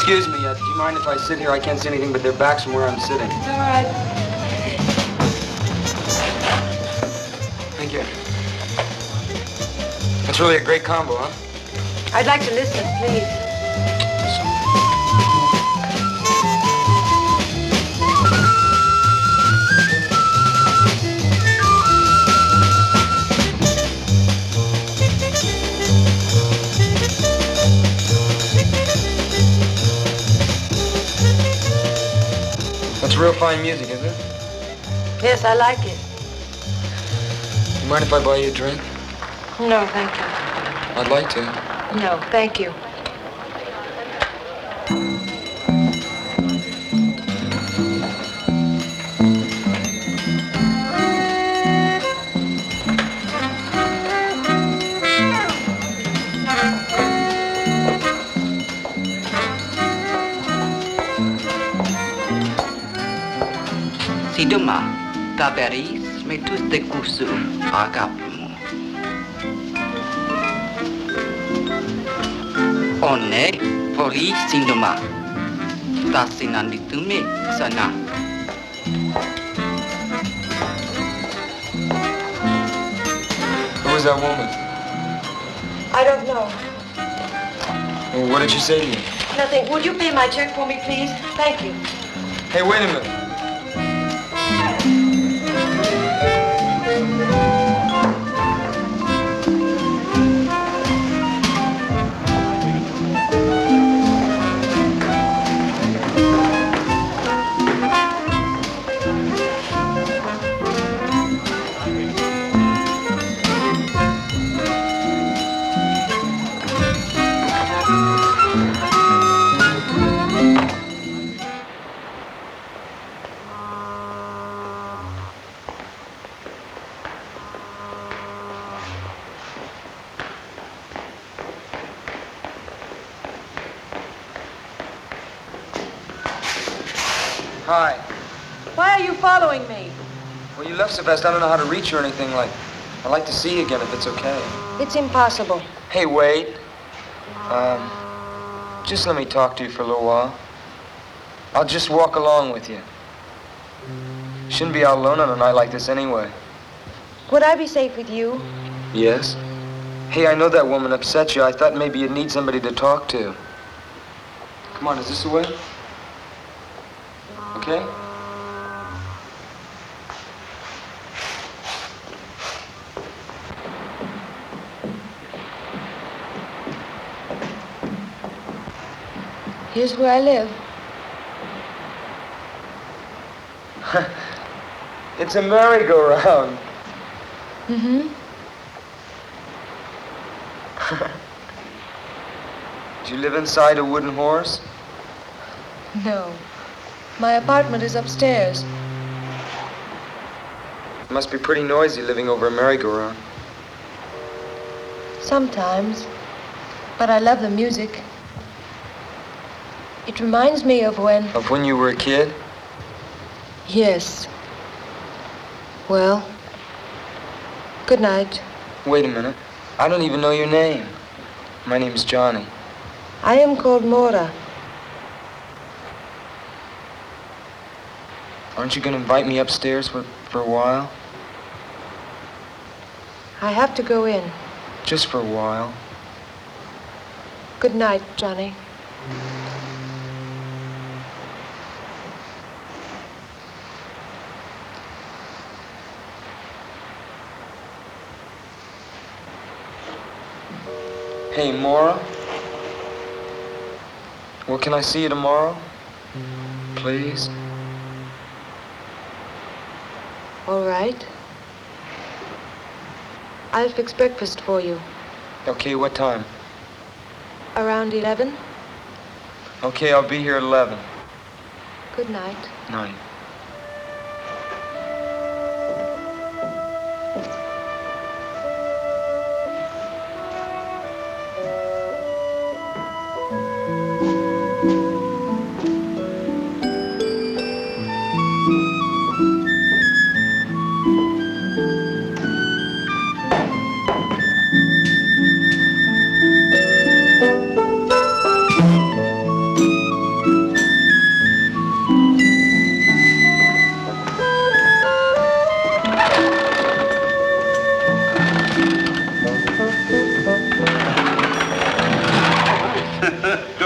Excuse me, do you Mind if I sit here? I can't see anything but their backs from where I'm sitting. It's all right. Thank you. That's really a great combo, huh? I'd like to listen, please. That's real fine music, is it? Yes, I like it. You mind if I buy you a drink? No, thank you. I'd like to. No, thank you. Si doma, taberis me tutte kusu agapumu. One poli sindoma, tasinanditume sana. Who was that woman? I don't know. Well, what did she say to you? Nothing. Would you pay my check for me, please? Thank you. Hey, wait a minute. Hi. Why are you following me? Well, you left so fast, I don't know how to reach you or anything like. I'd like to see you again if it's okay. It's impossible. Hey, wait. Just let me talk to you for a little while. I'll just walk along with you. Shouldn't be out alone on a night like this anyway. Would I be safe with you? Yes? Hey, I know that woman upset you. I thought maybe you'd need somebody to talk to. Come on, is this the way? Okay? Here's where I live. It's a merry-go-round. Mm-hmm. Do you live inside a wooden horse? No. My apartment is upstairs. It must be pretty noisy living over a merry-go-round. Sometimes. But I love the music. It reminds me of when... Of when you were a kid? Yes. Well, good night. Wait a minute. I don't even know your name. My name's Johnny. I am called Mora. Aren't you going to invite me upstairs for a while? I have to go in. Just for a while. Good night, Johnny. Hey, Maura? Well, can I see you tomorrow? Please? All right. I'll fix breakfast for you. Okay, what time? Around 11. Okay, I'll be here at 11. Good night. Night.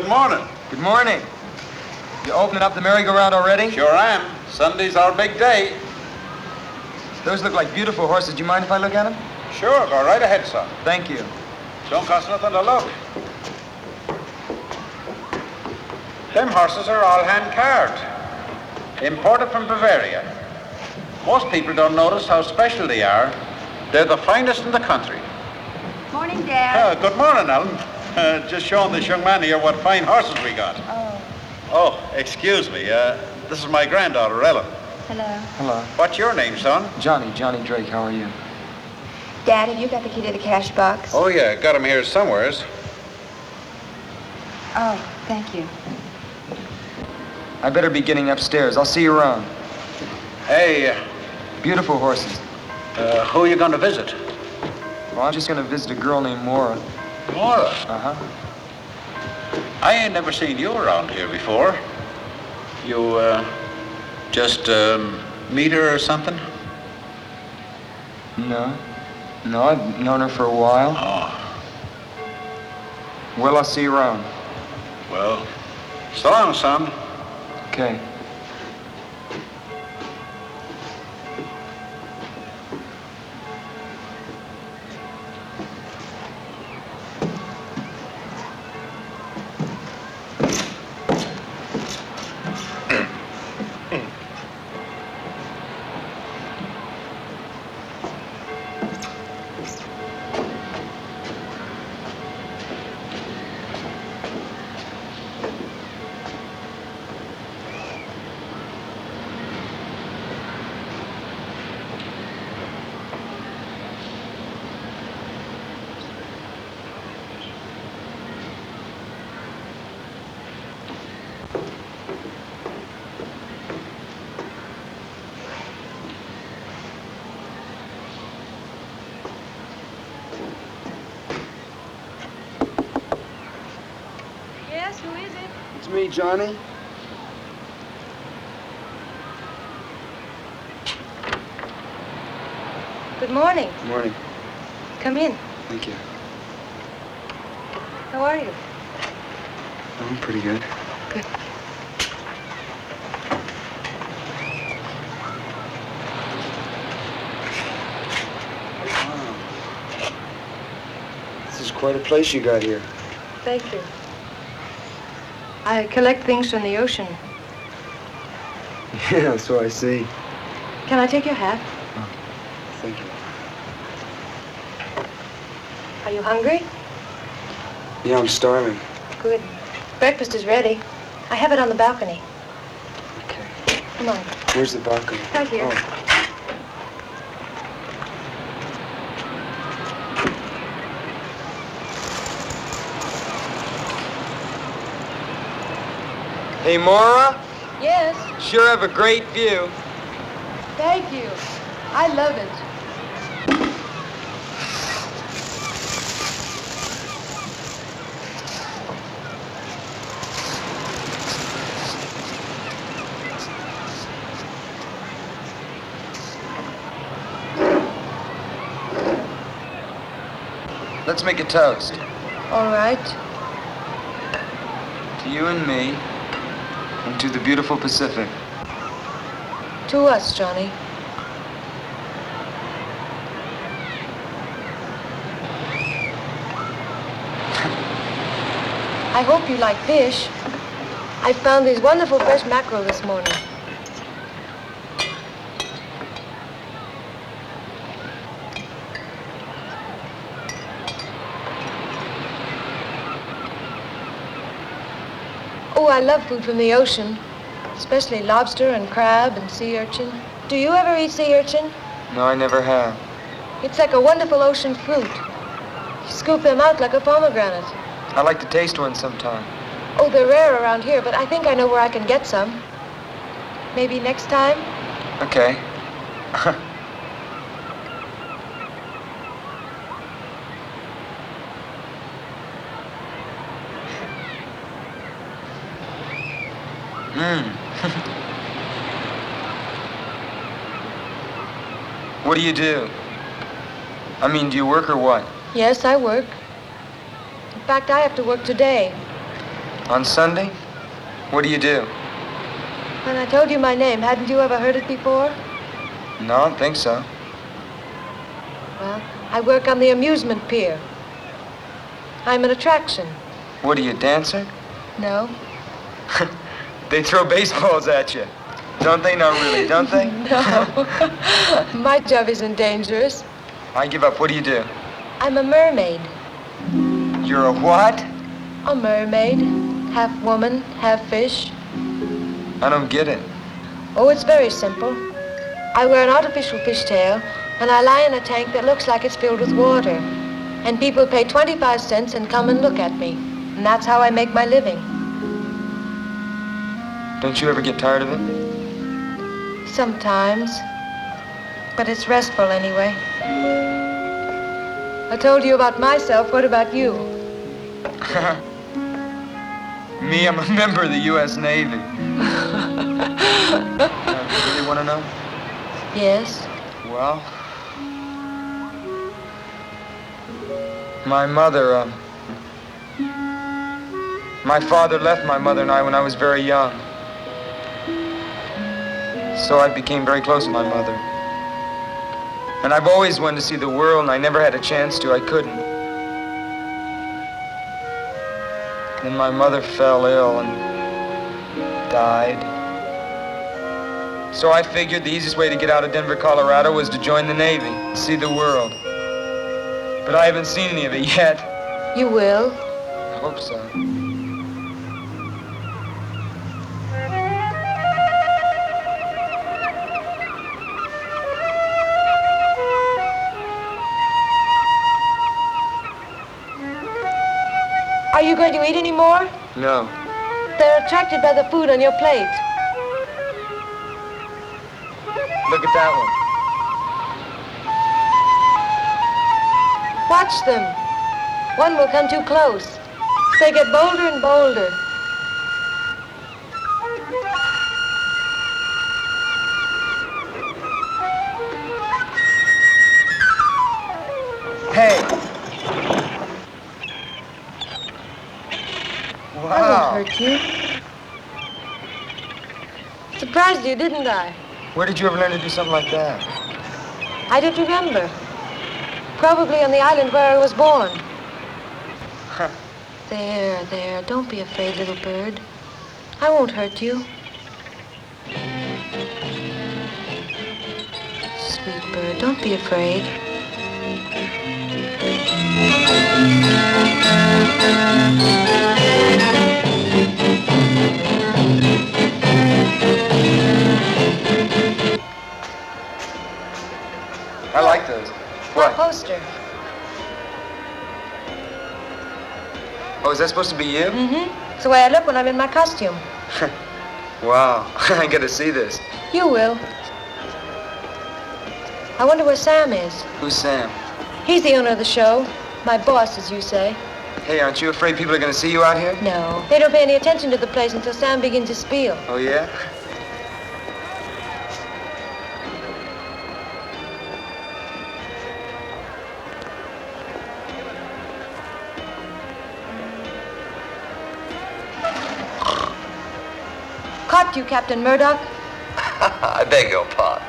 good morning. Good morning. You opening up the merry-go-round already? Sure am. Sunday's our big day. Those look like beautiful horses. Do you mind if I look at them? Sure, go right ahead, son. Thank you. Don't cost nothing to look. Them horses are all hand-carved. Imported from Bavaria. Most people don't notice how special they are. They're the finest in the country. Morning, Dad. Good morning, Ellen. Just showing this young man here what fine horses we got. Oh, excuse me. This is my granddaughter, Ellen. Hello. Hello. What's your name, son? Johnny Drake. How are you? Dad, have you got the key to the cash box? Oh, yeah. Got him here somewheres. Oh, thank you. I better be getting upstairs. I'll see you around. Hey, Beautiful horses. who are you going to visit? Well, I'm just going to visit a girl named Maura. Laura. Uh-huh. I ain't never seen you around here before. You, just, meet her or something? No, I've known her for a while. Oh, Well, I'll see you around. well, so long, son. Okay. Yes, who is it? It's me, Johnny. Good morning. Good morning. Come in. Thank you. How are you? I'm pretty good. Good. Wow. This is quite a place you got here. Thank you. I collect things from the ocean. Yeah, so I see. Can I take your hat? Thank you. Are you hungry? Yeah, I'm starving. Good. Breakfast is ready. I have it on the balcony. Okay. Come on. Where's the balcony? Right here. Oh. Hey, Maura. Yes. Sure have a great view. Thank you. I love it. Let's make a toast. All right. To you and me, and to the beautiful Pacific. To us, Johnny. I hope you like fish. I found these wonderful fresh mackerel this morning. Oh, I love food from the ocean, especially lobster and crab and sea urchin. Do you ever eat sea urchin? No, I never have. It's like a wonderful ocean fruit. You scoop them out like a pomegranate. I'd like to taste one sometime. Oh, they're rare around here, but I think I know where I can get some. Maybe next time? Okay. What do you do? I mean, do you work or what? Yes, I work. In fact, I have to work today. On Sunday? What do you do? When I told you my name, hadn't you ever heard it before? No, I don't think so. Well, I work on the amusement pier. I'm an attraction. What are you, a dancer? No. They throw baseballs at you. Don't they? Not really, don't they? No. My job isn't dangerous. I give up. What do you do? I'm a mermaid. You're a what? A mermaid. Half woman, half fish. I don't get it. Oh, it's very simple. I wear an artificial fishtail, and I lie in a tank that looks like it's filled with water. And people pay 25 cents and come and look at me. And that's how I make my living. Don't you ever get tired of it? Sometimes. But it's restful anyway. I told you about myself. What about you? Me, I'm a member of the U.S. Navy. You really want to know? Yes. Well, my mother, my father left my mother and I when I was very young. So I became very close with my mother. And I've always wanted to see the world, and I never had a chance to. I couldn't. Then my mother fell ill and died. So I figured the easiest way to get out of Denver, Colorado was to join the Navy, see the world. But I haven't seen any of it yet. You will. I hope so. Are you going to eat any more? No. They're attracted by the food on your plate. Look at that one. Watch them. One will come too close. They get bolder and bolder. Hey! I Wow. won't hurt you. Surprised you, didn't I? Where did you ever learn to do something like that? I don't remember. Probably on the island where I was born. There. Don't be afraid, little bird. I won't hurt you. Sweet bird, don't be afraid. I like those. My What? poster. Oh, is that supposed to be you? Mm-hmm. It's the way I look when I'm in my costume. Wow. I gotta see this. You will. I wonder where Sam is. Who's Sam? He's the owner of the show. My boss, as you say. Hey, aren't you afraid people are gonna see you out here? No. They don't pay any attention to the place until Sam begins his spiel. Oh, yeah? Caught you, Captain Murdoch. I beg your pardon.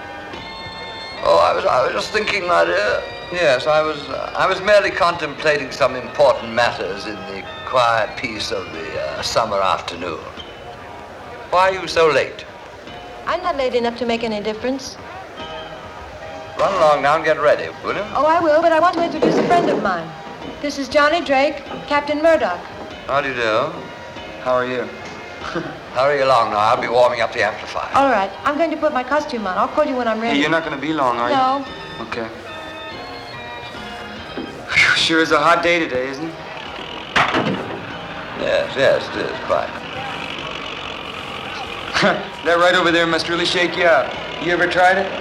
Oh, I was just thinking, my dear. Yes, I was merely contemplating some important matters in the quiet peace of the summer afternoon. Why are you so late? I'm not late enough to make any difference. Run along now and get ready, will you? Oh, I will, but I want to introduce a friend of mine. This is Johnny Drake, Captain Murdoch. How do you do? How are you? Hurry along now. I'll be warming up the amplifier. All right, I'm going to put my costume on. I'll call you when I'm ready. Hey, you're not gonna be long, are you? No. Okay. Whew, sure is a hot day today, isn't it? Yes, it is, quite. That right over there must really shake you up. You ever tried it?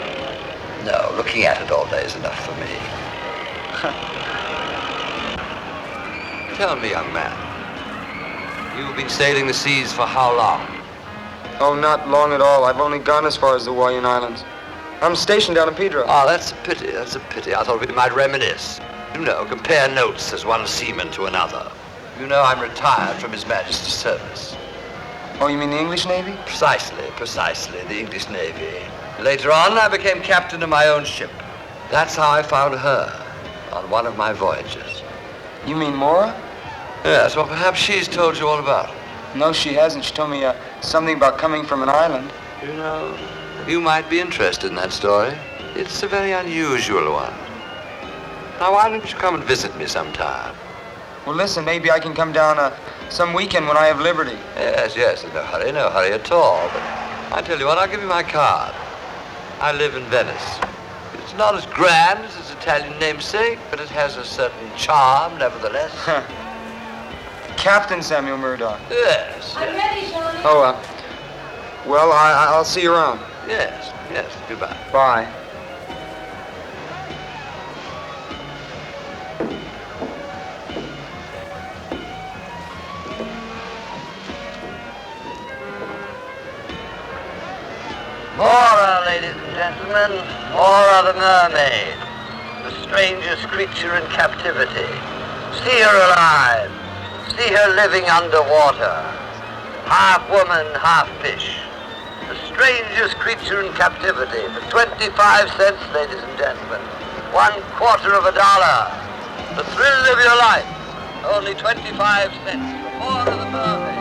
No, looking at it all day is enough for me. Tell me, young man, you've been sailing the seas for how long? Oh, not long at all. I've only gone as far as the Hawaiian Islands. I'm stationed down in Pedro. Oh, that's a pity. I thought we might reminisce. You know, compare notes as one seaman to another. You know I'm retired from His Majesty's service. Oh, you mean the English Navy? Precisely, the English Navy. Later on, I became captain of my own ship. That's how I found her on one of my voyages. You mean Maura? Yes, well, perhaps she's told you all about it. No, she hasn't. She told me something about coming from an island. You know, you might be interested in that story. It's a very unusual one. Now, why don't you come and visit me sometime? Well, listen, maybe I can come down some weekend when I have liberty. Yes, no hurry at all. But I tell you what, I'll give you my card. I live in Venice. It's not as grand as its Italian namesake, but it has a certain charm, nevertheless. Captain Samuel Murdoch. Yes. I'm ready, Johnny. Oh, well, I'll see you around. Yes, goodbye. Bye. Maura, ladies and gentlemen, Maura the mermaid, the strangest creature in captivity. See her alive. See her living underwater. Half woman, half fish. The strangest creature in captivity for 25 cents, ladies and gentlemen. $0.25. The thrill of your life. Only 25 cents for Maura the mermaid.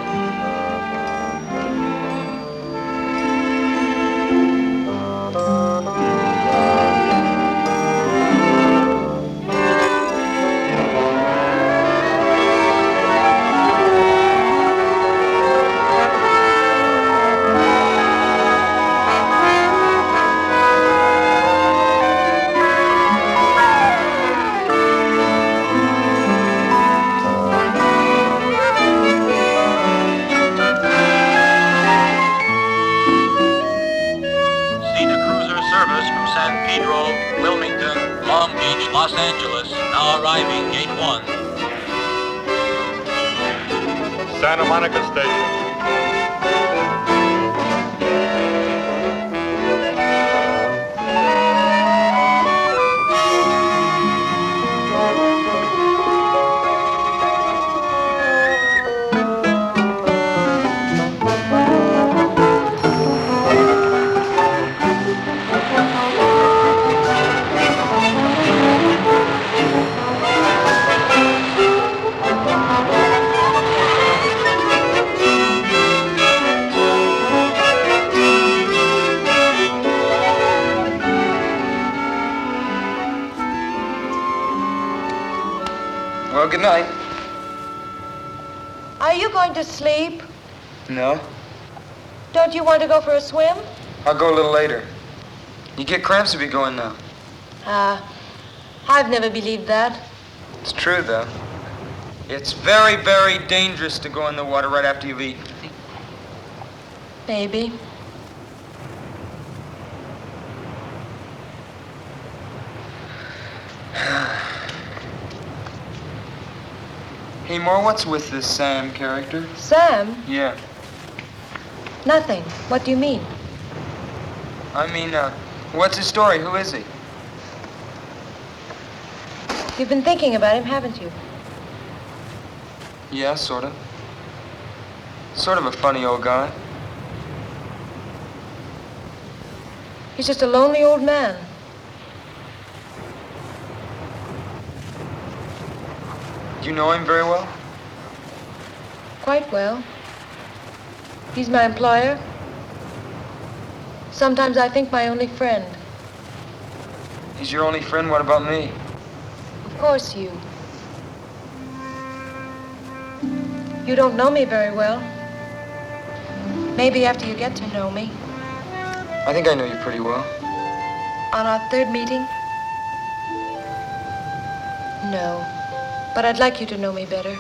Los Angeles, now arriving gate 1. Santa Monica Station. Well, good night. Are you going to sleep? No, Don't you want to go for a swim? I'll go a little later. You get cramps if you go in now. I've never believed that. It's true, though. It's very, very dangerous to go in the water right after you've eaten. Maybe. Hey, Moore, what's with this Sam character? Sam? Yeah. Nothing. What do you mean? I mean, what's his story? Who is he? You've been thinking about him, haven't you? Yeah, sort of. Sort of a funny old guy. He's just a lonely old man. Do you know him very well? Quite well. He's my employer. Sometimes I think my only friend. He's your only friend? What about me? Of course, you. You don't know me very well. Maybe after you get to know me. I think I know you pretty well. On our third meeting? No. But I'd like you to know me better.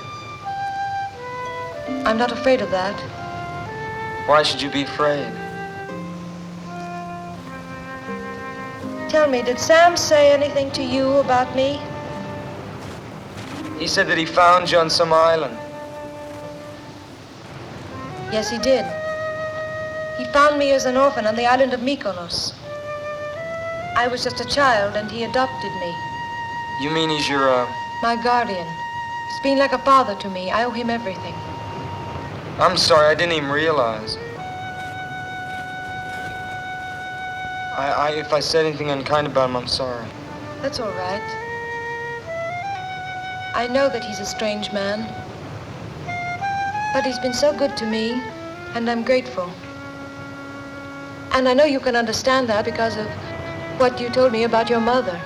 I'm not afraid of that. Why should you be afraid? Tell me, did Sam say anything to you about me? He said that he found you on some island. Yes, he did. He found me as an orphan on the island of Mykonos. I was just a child and he adopted me. You mean he's your, My guardian. He's been like a father to me. I owe him everything. I'm sorry, I didn't even realize. If I said anything unkind about him, I'm sorry. That's all right. I know that he's a strange man. But he's been so good to me, and I'm grateful. And I know you can understand that because of what you told me about your mother.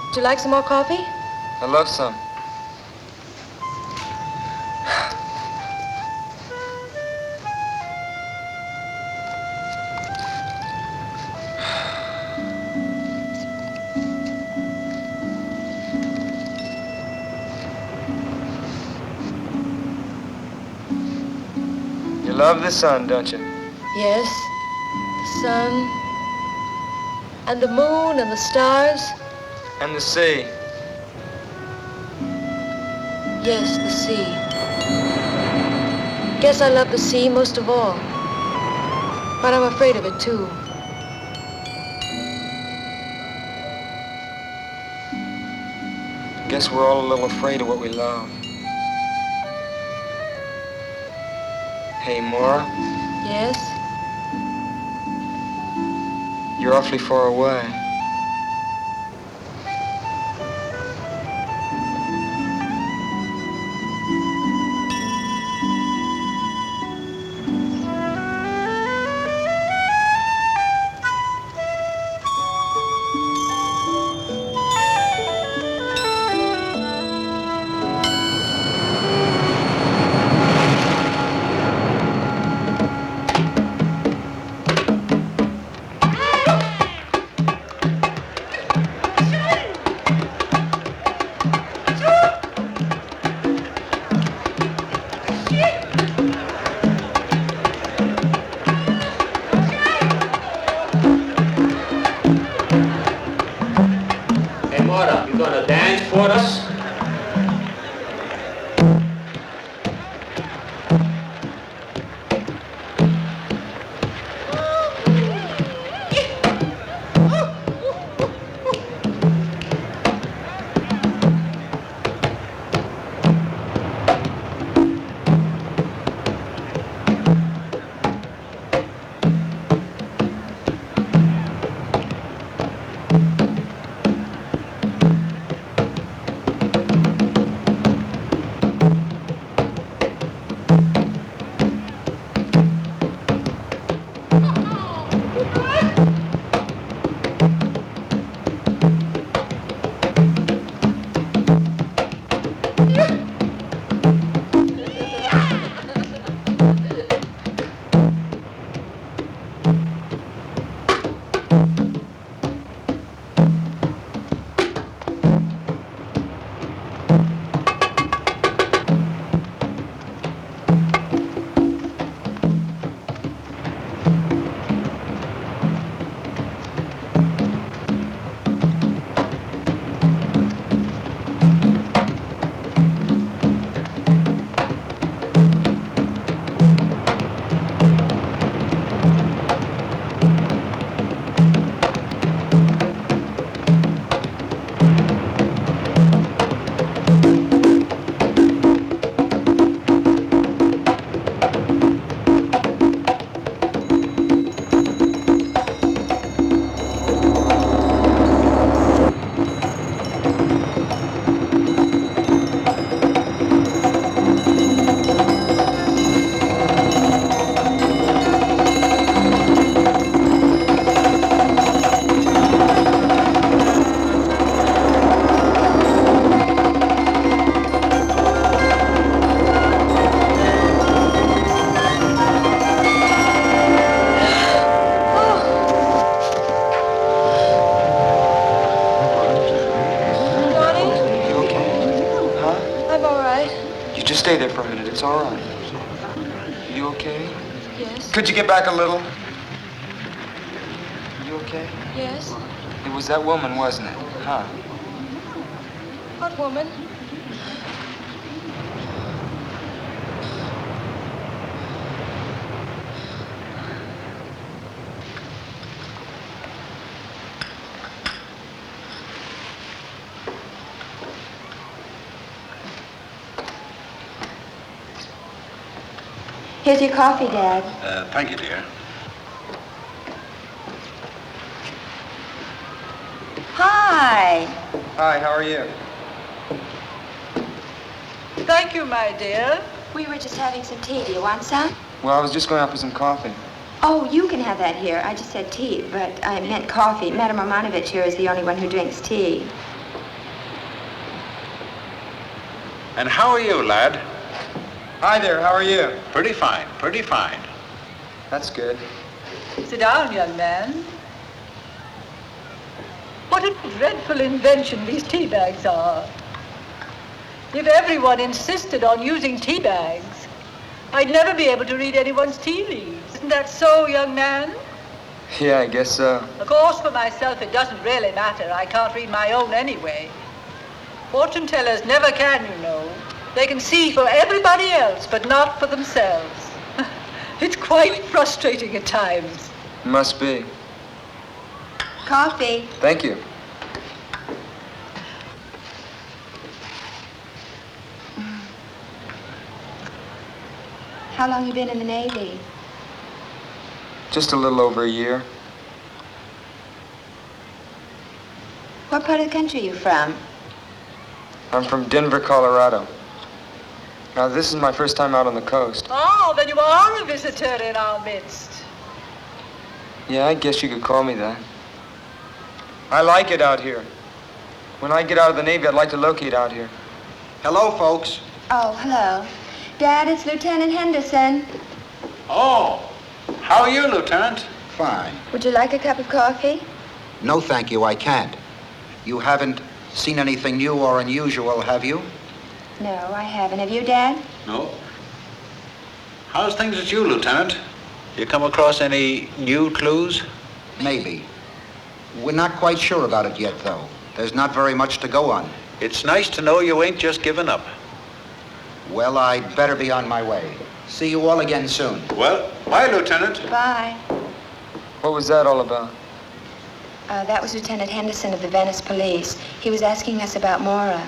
Would you like some more coffee? I love some. You love the sun, don't you? Yes. The sun, and the moon, and the stars. And the sea. Yes, the sea. Guess I love the sea most of all. But I'm afraid of it, too. Guess we're all a little afraid of what we love. Hey, Maura. Yes? You're awfully far away. Hey, Mora, you gonna dance for us? Just stay there for a minute. It's all right. You okay? Yes. Could you get back a little? You okay? Yes. It was that woman, wasn't it? Huh? What woman? Here's your coffee, Dad. Thank you, dear. Hi. Hi, how are you? Thank you, my dear. We were just having some tea. Do you want some? Well, I was just going out for some coffee. Oh, you can have that here. I just said tea, but I meant coffee. Madame Romanovich here is the only one who drinks tea. And how are you, lad? Hi there, how are you? Pretty fine, pretty fine. That's good. Sit down, young man. What a dreadful invention these tea bags are. If everyone insisted on using tea bags, I'd never be able to read anyone's tea leaves. Isn't that so, young man? Yeah, I guess so. Of course, for myself, it doesn't really matter. I can't read my own anyway. Fortune tellers never can, you know. They can see for everybody else, but not for themselves. It's quite frustrating at times. Must be. Coffee. Thank you. How long you been in the Navy? Just a little over a year. What part of the country are you from? I'm from Denver, Colorado. Now, this is my first time out on the coast. Oh, then you are a visitor in our midst. Yeah, I guess you could call me that. I like it out here. When I get out of the Navy, I'd like to locate out here. Hello, folks. Oh, hello. Dad, it's Lieutenant Henderson. Oh, how are you, Lieutenant? Fine. Would you like a cup of coffee? No, thank you, I can't. You haven't seen anything new or unusual, have you? No, I haven't. Have you, Dad? No. How's things with you, Lieutenant? You come across any new clues? Maybe. We're not quite sure about it yet, though. There's not very much to go on. It's nice to know you ain't just given up. Well, I'd better be on my way. See you all again soon. Well, bye, Lieutenant. Bye. What was that all about? That was Lieutenant Henderson of the Venice Police. He was asking us about Maura.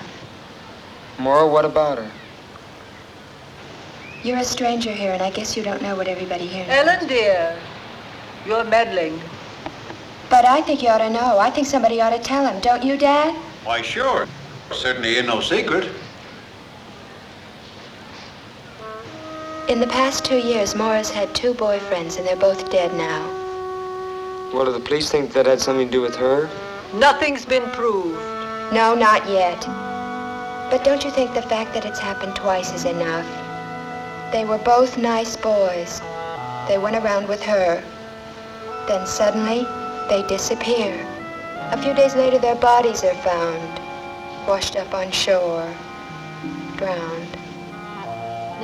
Maura, what about her? You're a stranger here, and I guess you don't know what everybody here knows. Ellen, dear, you're meddling. But I think you ought to know. I think somebody ought to tell him. Don't you, Dad? Why, sure. Certainly ain't no secret. In the past 2 years, Maura's had 2 boyfriends, and they're both dead now. Well, do the police think that had something to do with her? Nothing's been proved. No, not yet. But don't you think the fact that it's happened twice is enough? They were both nice boys. They went around with her. Then suddenly, they disappear. A few days later, their bodies are found, washed up on shore, drowned.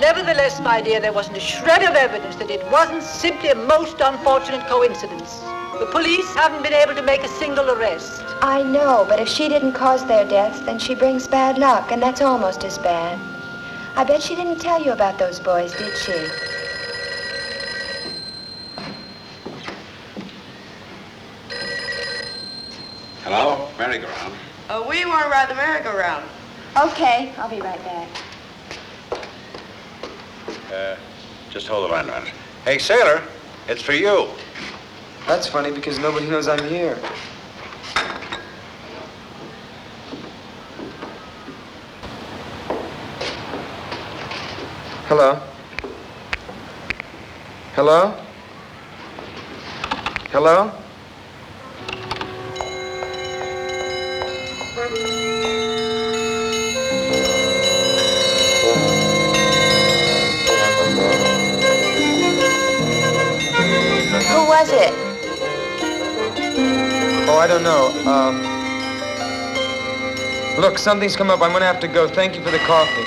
Nevertheless, my dear, there wasn't a shred of evidence that it wasn't simply a most unfortunate coincidence. The police haven't been able to make a single arrest. I know, but if she didn't cause their deaths, then she brings bad luck, and that's almost as bad. I bet she didn't tell you about those boys, did she? Hello? Merry-go-round. We want to ride the merry-go-round. Okay, I'll be right back. Just hold the line a minute. Hey, sailor, it's for you. That's funny because nobody knows I'm here. Hello? Hello? Hello? Who was it? Oh, I don't know. Look, something's come up. I'm gonna have to go. Thank you for the coffee.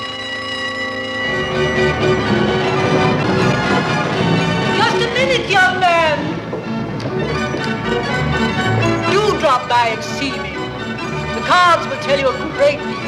Just a minute, young man. Do drop by and see me. The cards will tell you a great deal.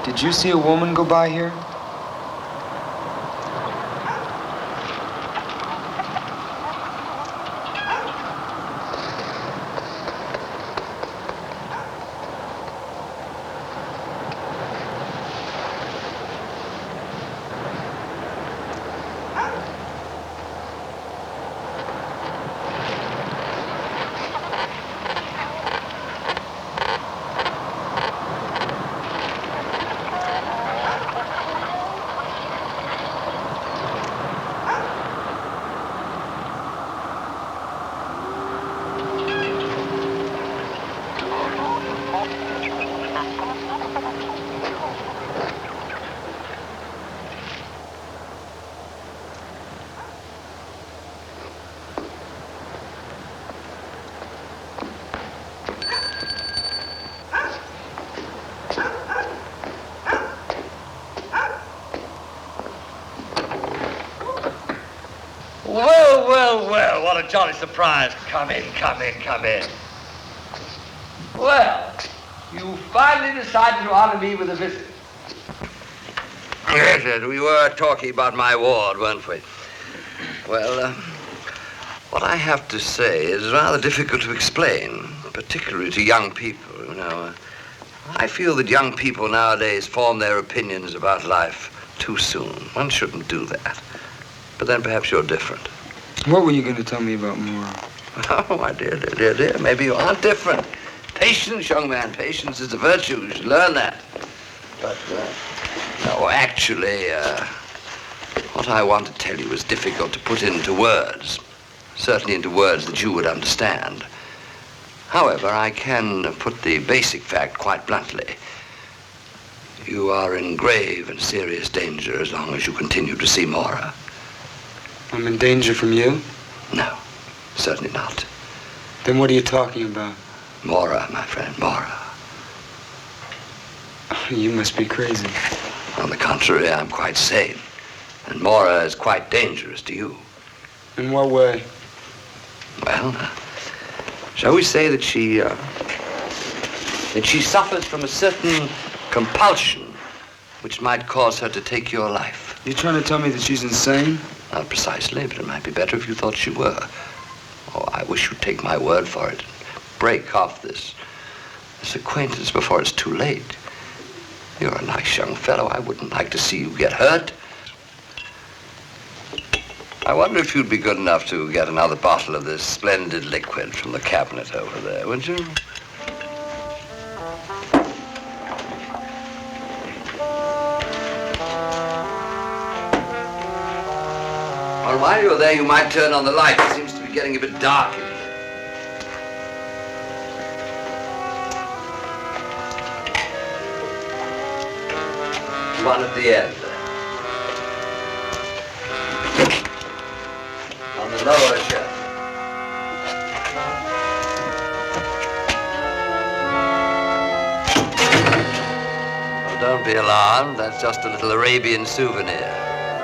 Did you see a woman go by here? Well, what a jolly surprise. Come in, come in, come in. Well, you finally decided to honor me with a visit. Yes, we were talking about my ward, weren't we? Well, what I have to say is rather difficult to explain, particularly to young people, you know. I feel that young people nowadays form their opinions about life too soon. One shouldn't do that. But then perhaps you're different. What were you going to tell me about Mora? Oh, my dear. Maybe you aren't different. Patience, young man. Patience is a virtue. You should learn that. But, no, actually, what I want to tell you is difficult to put into words. Certainly into words that you would understand. However, I can put the basic fact quite bluntly. You are in grave and serious danger as long as you continue to see Mora. I'm in danger from you? No, certainly not. Then what are you talking about? Mora, my friend, Mora. You must be crazy. On the contrary, I'm quite sane. And Mora is quite dangerous to you. In what way? Well, shall we say that she suffers from a certain compulsion which might cause her to take your life. You trying to tell me that she's insane? Not precisely, but it might be better if you thought she were. Oh, I wish you'd take my word for it. Break off this acquaintance before it's too late. You're a nice young fellow. I wouldn't like to see you get hurt. I wonder if you'd be good enough to get another bottle of this splendid liquid from the cabinet over there, would you? Well, while you're there, you might turn on the light. It seems to be getting a bit dark in here. One at the end. On the lower shelf. Oh, don't be alarmed. That's just a little Arabian souvenir.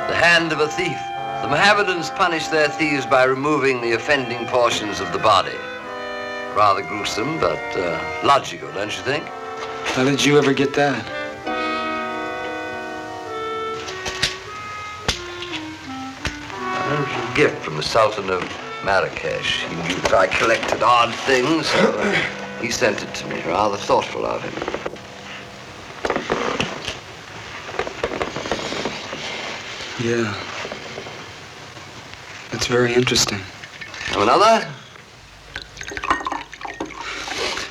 The hand of a thief. The Mohammedans punish their thieves by removing the offending portions of the body. Rather gruesome, but logical, don't you think? How did you ever get that? It was a gift from the Sultan of Marrakesh. He knew that I collected odd things, so he sent it to me. Rather thoughtful of him. Yeah. That's very interesting. Have another?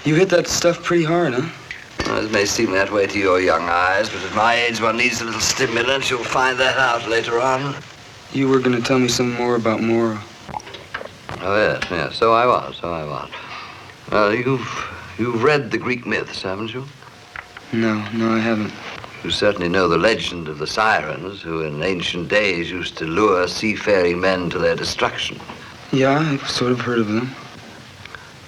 You hit that stuff pretty hard, huh? Well, it may seem that way to your young eyes, but at my age one needs a little stimulant. You'll find that out later on. You were going to tell me some more about Mora. Oh, yes, so I was. You've read the Greek myths, haven't you? No, I haven't. You certainly know the legend of the sirens, who in ancient days used to lure seafaring men to their destruction. Yeah, I've sort of heard of them.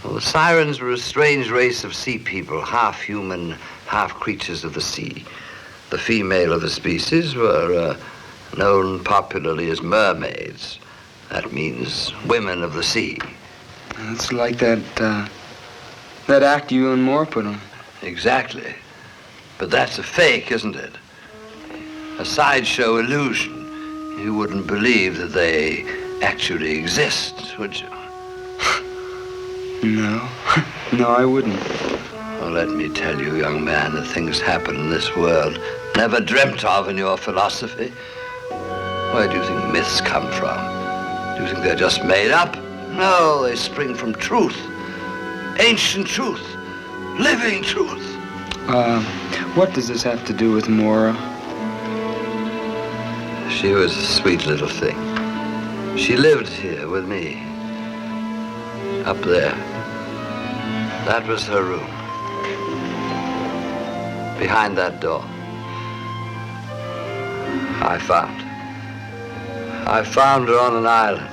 Well, the sirens were a strange race of sea people, half human, half creatures of the sea. The female of the species were known popularly as mermaids. That means women of the sea. It's like that act you and Moore put on. Exactly. But that's a fake, isn't it? A sideshow illusion. You wouldn't believe that they actually exist, would you? No. No, I wouldn't. Well, let me tell you, young man, that things happen in this world never dreamt of in your philosophy. Where do you think myths come from? Do you think they're just made up? No, they spring from truth. Ancient truth. Living truth. What does this have to do with Mora? She was a sweet little thing. She lived here with me. Up there. That was her room. Behind that door. I found her on an island.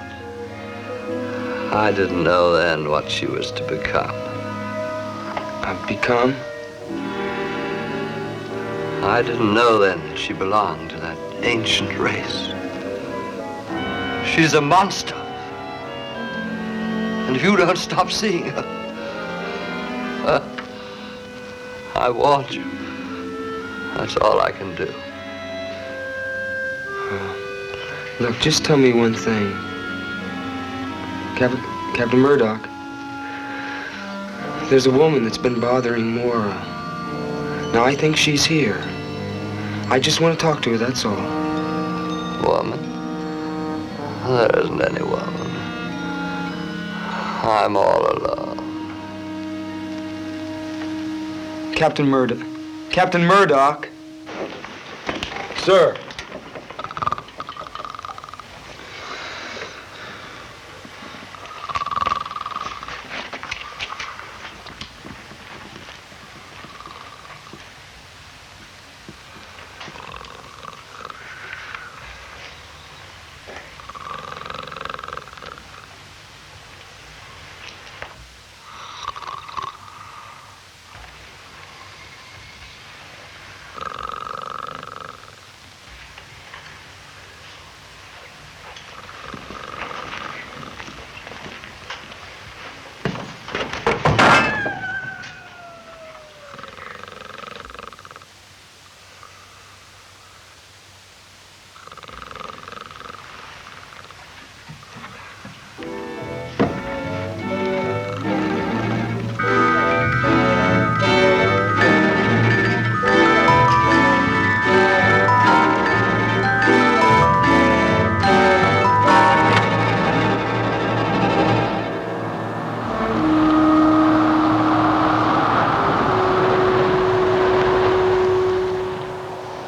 I didn't know then what she was to become. Become? I didn't know then that she belonged to that ancient race. She's a monster. And if you don't stop seeing her, I warned you. That's all I can do. Look, just tell me one thing. Captain Murdoch, there's a woman that's been bothering Mora. Now, I think she's here. I just want to talk to her, that's all. Woman? There isn't any woman. I'm all alone. Captain Murdoch. Captain Murdoch! Sir.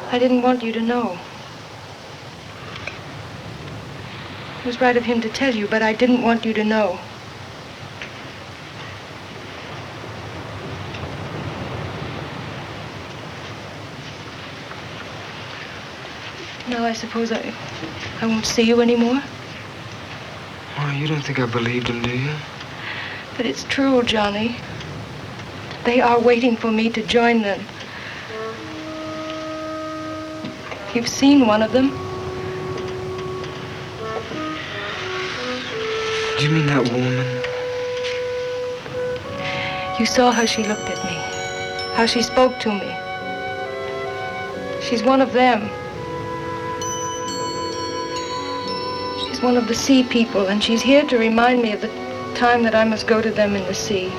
I didn't want you to know. It was right of him to tell you, but I didn't want you to know. Now I suppose I won't see you anymore. Oh, you don't think I believed him, do you? But it's true, Johnny. They are waiting for me to join them. You've seen one of them. Do you mean that woman? You saw how she looked at me, how she spoke to me. She's one of them. She's one of the sea people, and she's here to remind me of the time that I must go to them in the sea.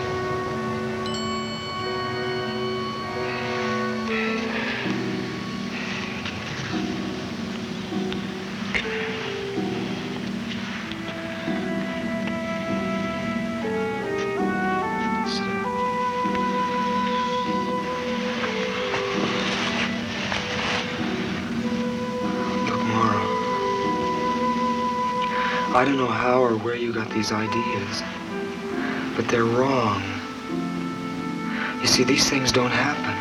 I don't know how or where you got these ideas, but they're wrong. You see, these things don't happen.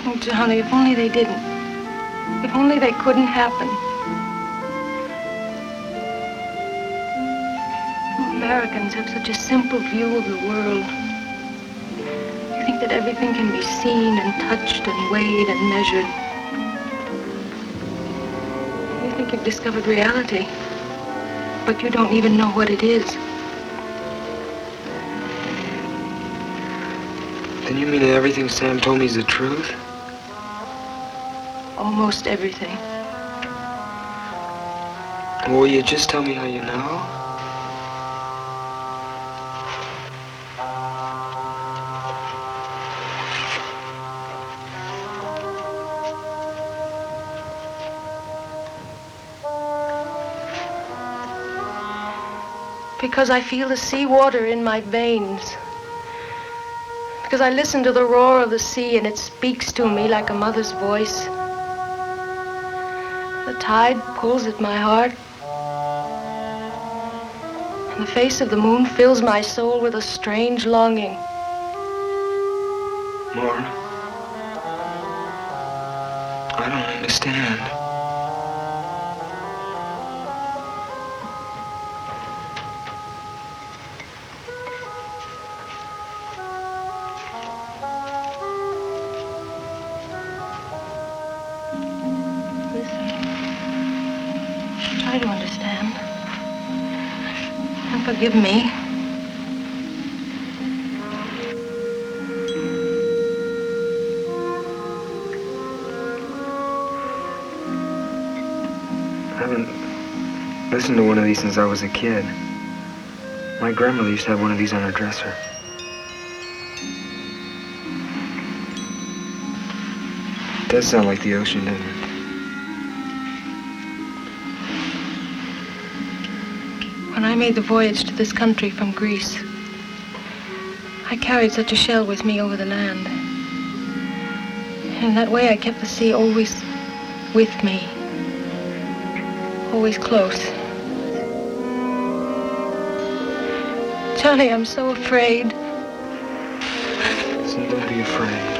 Oh, Johnny, if only they didn't. If only they couldn't happen. You Americans have such a simple view of the world. You think that everything can be seen and touched and weighed and measured. You think you've discovered reality, but you don't even know what it is. Then you mean that everything Sam told me is the truth? Almost everything. Will you just tell me how you know? Because I feel the seawater in my veins. Because I listen to the roar of the sea and it speaks to me like a mother's voice. The tide pulls at my heart. And the face of the moon fills my soul with a strange longing. More? I don't understand. Try to understand. And forgive me. I haven't listened to one of these since I was a kid. My grandmother used to have one of these on her dresser. It does sound like the ocean, doesn't it? When I made the voyage to this country from Greece, I carried such a shell with me over the land. And in that way I kept the sea always with me, always close. Johnny, I'm so afraid. Listen, don't be afraid.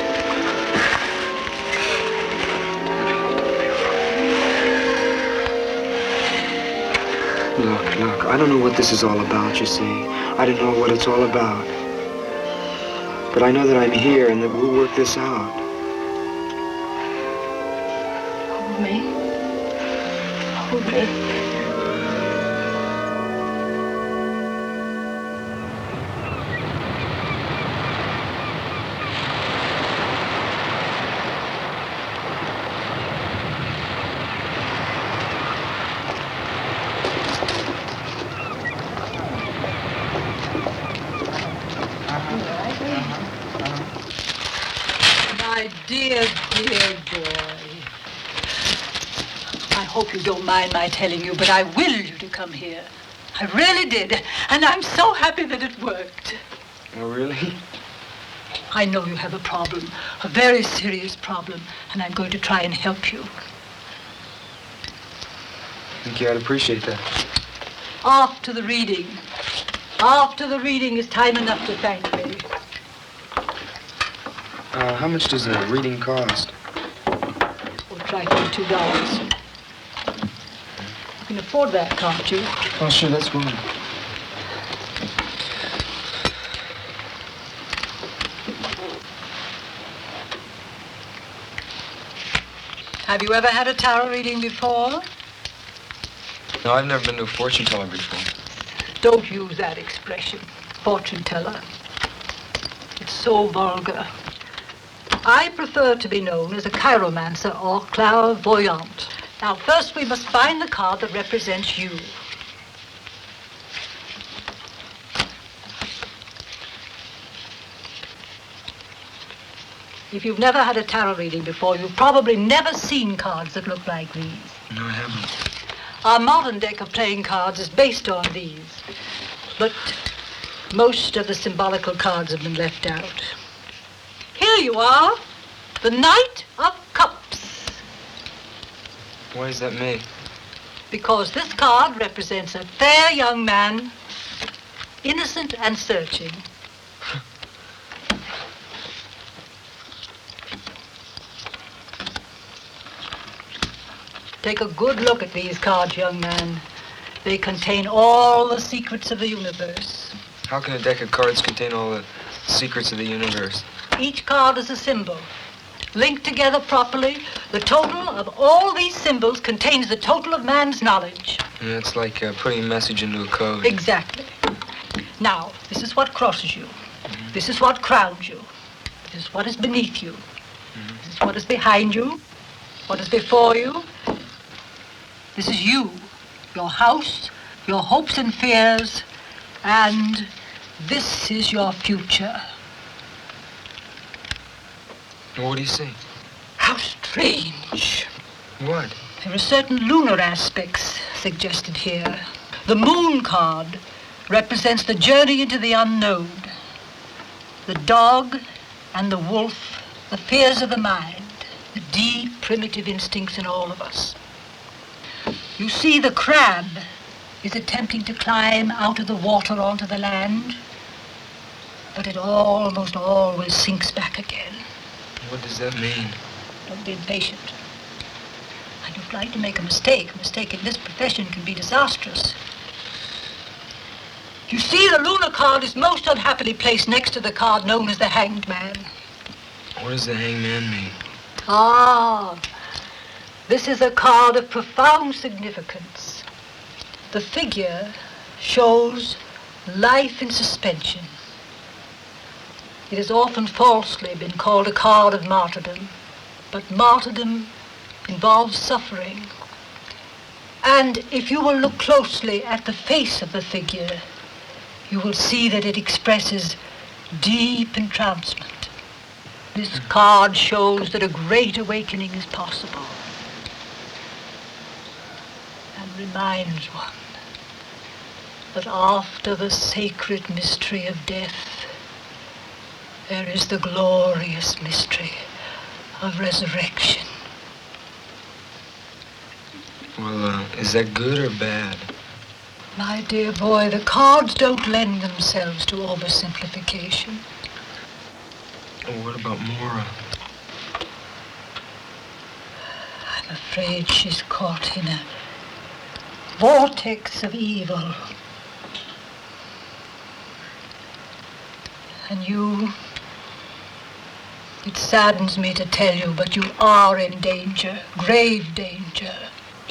Look, I don't know what this is all about, you see. I don't know what it's all about. But I know that I'm here and that we'll work this out. Hold me. Hold me. My dear, dear boy. I hope you don't mind my telling you, but I willed you to come here. I really did. And I'm so happy that it worked. Oh, really? I know you have a problem, a very serious problem, and I'm going to try and help you. I think you ought to appreciate that. After the reading. After the reading is time enough to thank me. How much does a reading cost? We'll try $2. You can afford that, can't you? Oh, sure, that's fine. Have you ever had a tarot reading before? No, I've never been to a fortune teller before. Don't use that expression, fortune teller. It's so vulgar. I prefer to be known as a chiromancer or clairvoyant. Now, first we must find the card that represents you. If you've never had a tarot reading before, you've probably never seen cards that look like these. No, I haven't. Our modern deck of playing cards is based on these, but most of the symbolical cards have been left out. Here you are, the Knight of Cups. Why is that me? because this card represents a fair young man, innocent and searching. Take a good look at these cards, young man. They contain all the secrets of the universe. How can a deck of cards contain all the secrets of the universe? Each card is a symbol. Linked together properly, the total of all these symbols contains the total of man's knowledge. Yeah, it's like putting a message into a code. Exactly. Now, this is what crosses you. Mm-hmm. This is what crowns you. This is what is beneath you. Mm-hmm. This is what is behind you. What is before you. This is you, your house, your hopes and fears, and this is your future. What do you see? How strange. What? There are certain lunar aspects suggested here. The moon card represents the journey into the unknown. The dog and the wolf, the fears of the mind, the deep primitive instincts in all of us. You see, the crab is attempting to climb out of the water onto the land, but it almost always sinks back again. What does that mean? Don't be impatient. I don't like to make a mistake. A mistake in this profession can be disastrous. You see, the lunar card is most unhappily placed next to the card known as the Hanged Man. What does the Hanged Man mean? Ah, this is a card of profound significance. The figure shows life in suspension. It has often falsely been called a card of martyrdom, but martyrdom involves suffering. And if you will look closely at the face of the figure, you will see that it expresses deep entrancement. This card shows that a great awakening is possible and reminds one that after the sacred mystery of death, there is the glorious mystery of resurrection. Well, is that good or bad? My dear boy, the cards don't lend themselves to oversimplification. Well, what about Mora? I'm afraid she's caught in a vortex of evil. And you, it saddens me to tell you, but you are in danger, grave danger.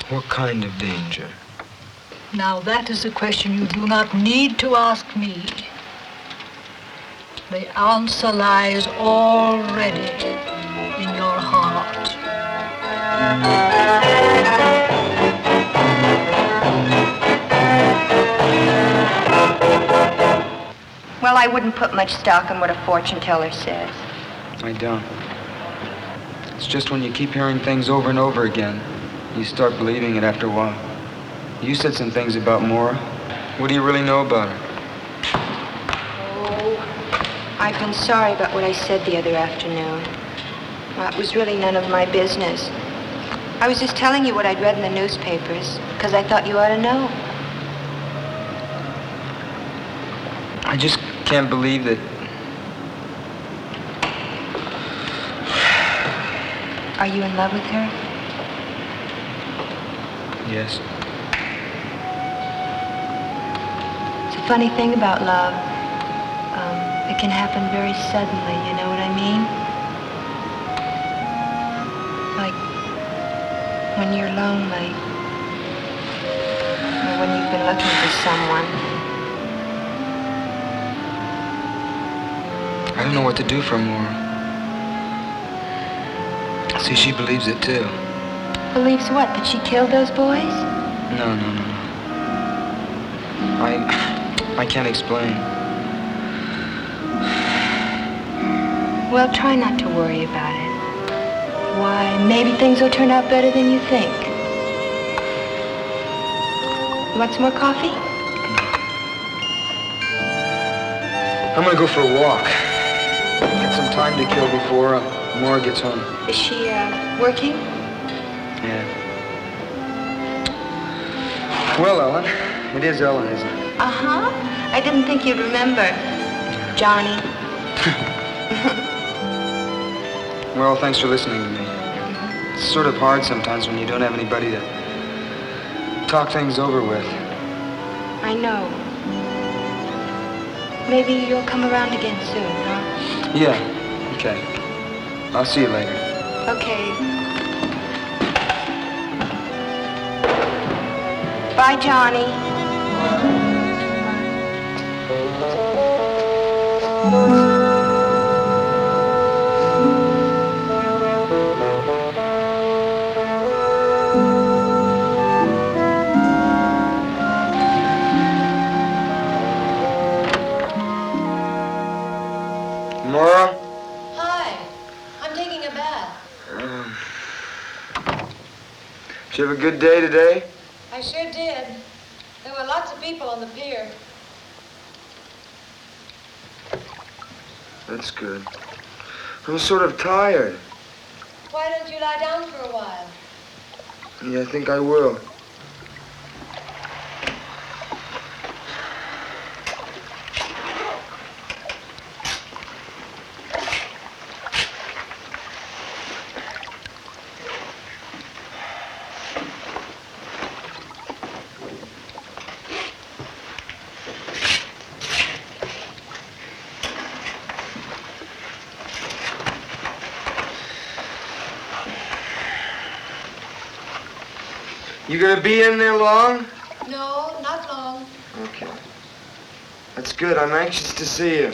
What kind of danger? Now that is a question you do not need to ask me. The answer lies already in your heart. Well, I wouldn't put much stock in what a fortune teller says. I don't. It's just when you keep hearing things over and over again, you start believing it after a while. You said some things about Mora. What do you really know about her? Oh, I've been sorry about what I said the other afternoon. Well, it was really none of my business. I was just telling you what I'd read in the newspapers, because I thought you ought to know. I just can't believe that... Are you in love with her? Yes. It's a funny thing about love. It can happen very suddenly, you know what I mean? Like when you're lonely, or when you've been looking for someone. I don't know what to do for Mora. See, she believes it too. Believes what? That she killed those boys? No. I can't explain. Well, try not to worry about it. Why, maybe things will turn out better than you think. You want some more coffee? I'm gonna go for a walk. Get some time to kill before Mora gets home. Is she, working? Yeah. Well, Ellen, it is Ellen, isn't it? Uh-huh. I didn't think you'd remember. Johnny. Well, thanks for listening to me. It's sort of hard sometimes when you don't have anybody to talk things over with. I know. Maybe you'll come around again soon, huh? Yeah, okay. I'll see you later. Okay. Bye, Johnny. Maura? Hi. I'm taking a bath. Did you have a good day today? I sure did. There were lots of people on the pier. That's good. I'm sort of tired. Why don't you lie down for a while? Yeah, I think I will. You gonna be in there long? No, not long. Okay. That's good. I'm anxious to see you.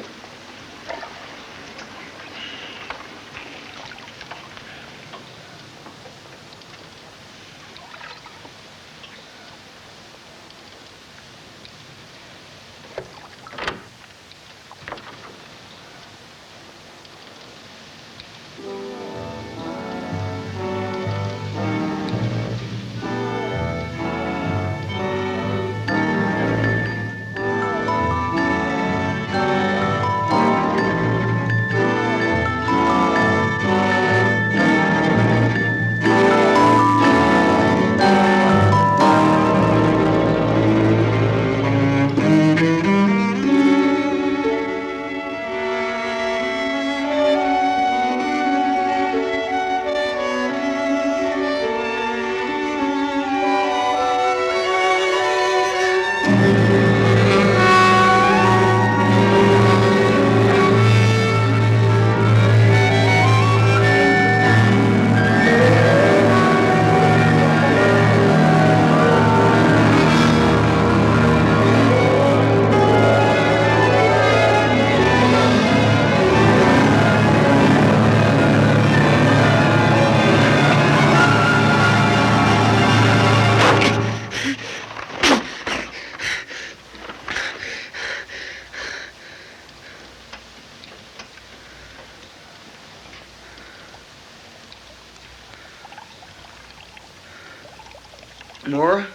More?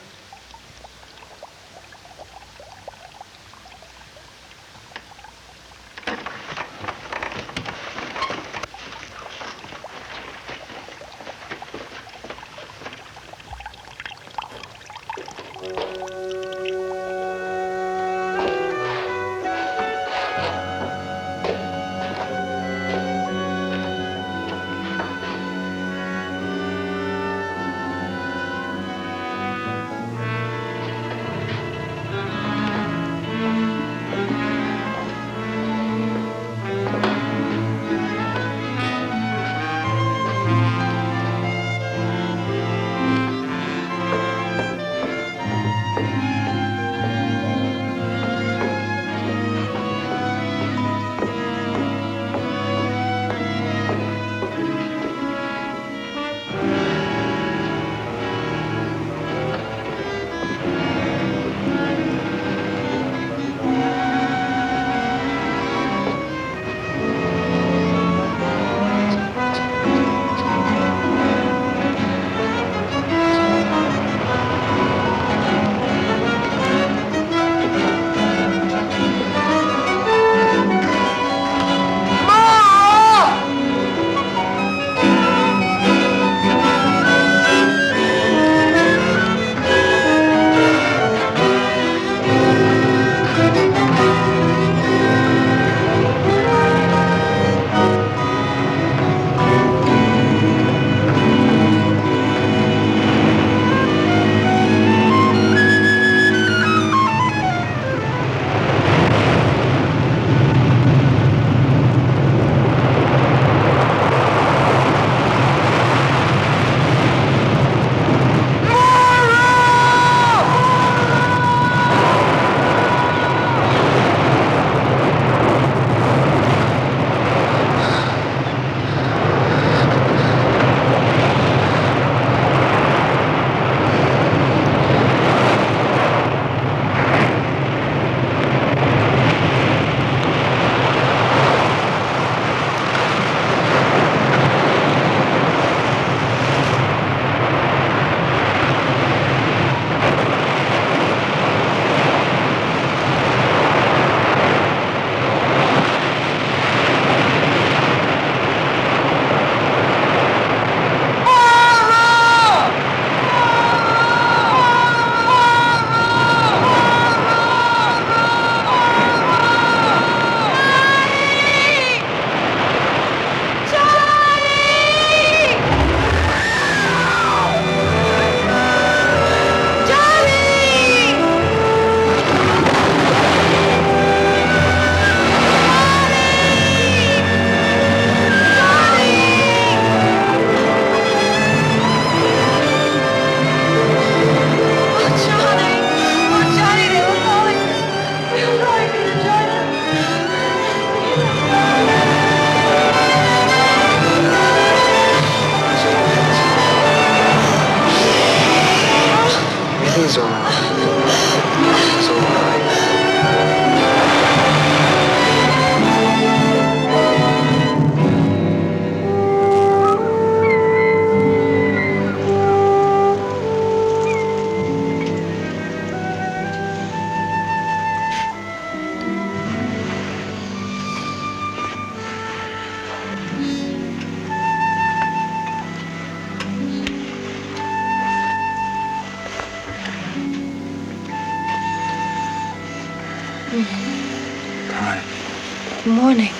morning.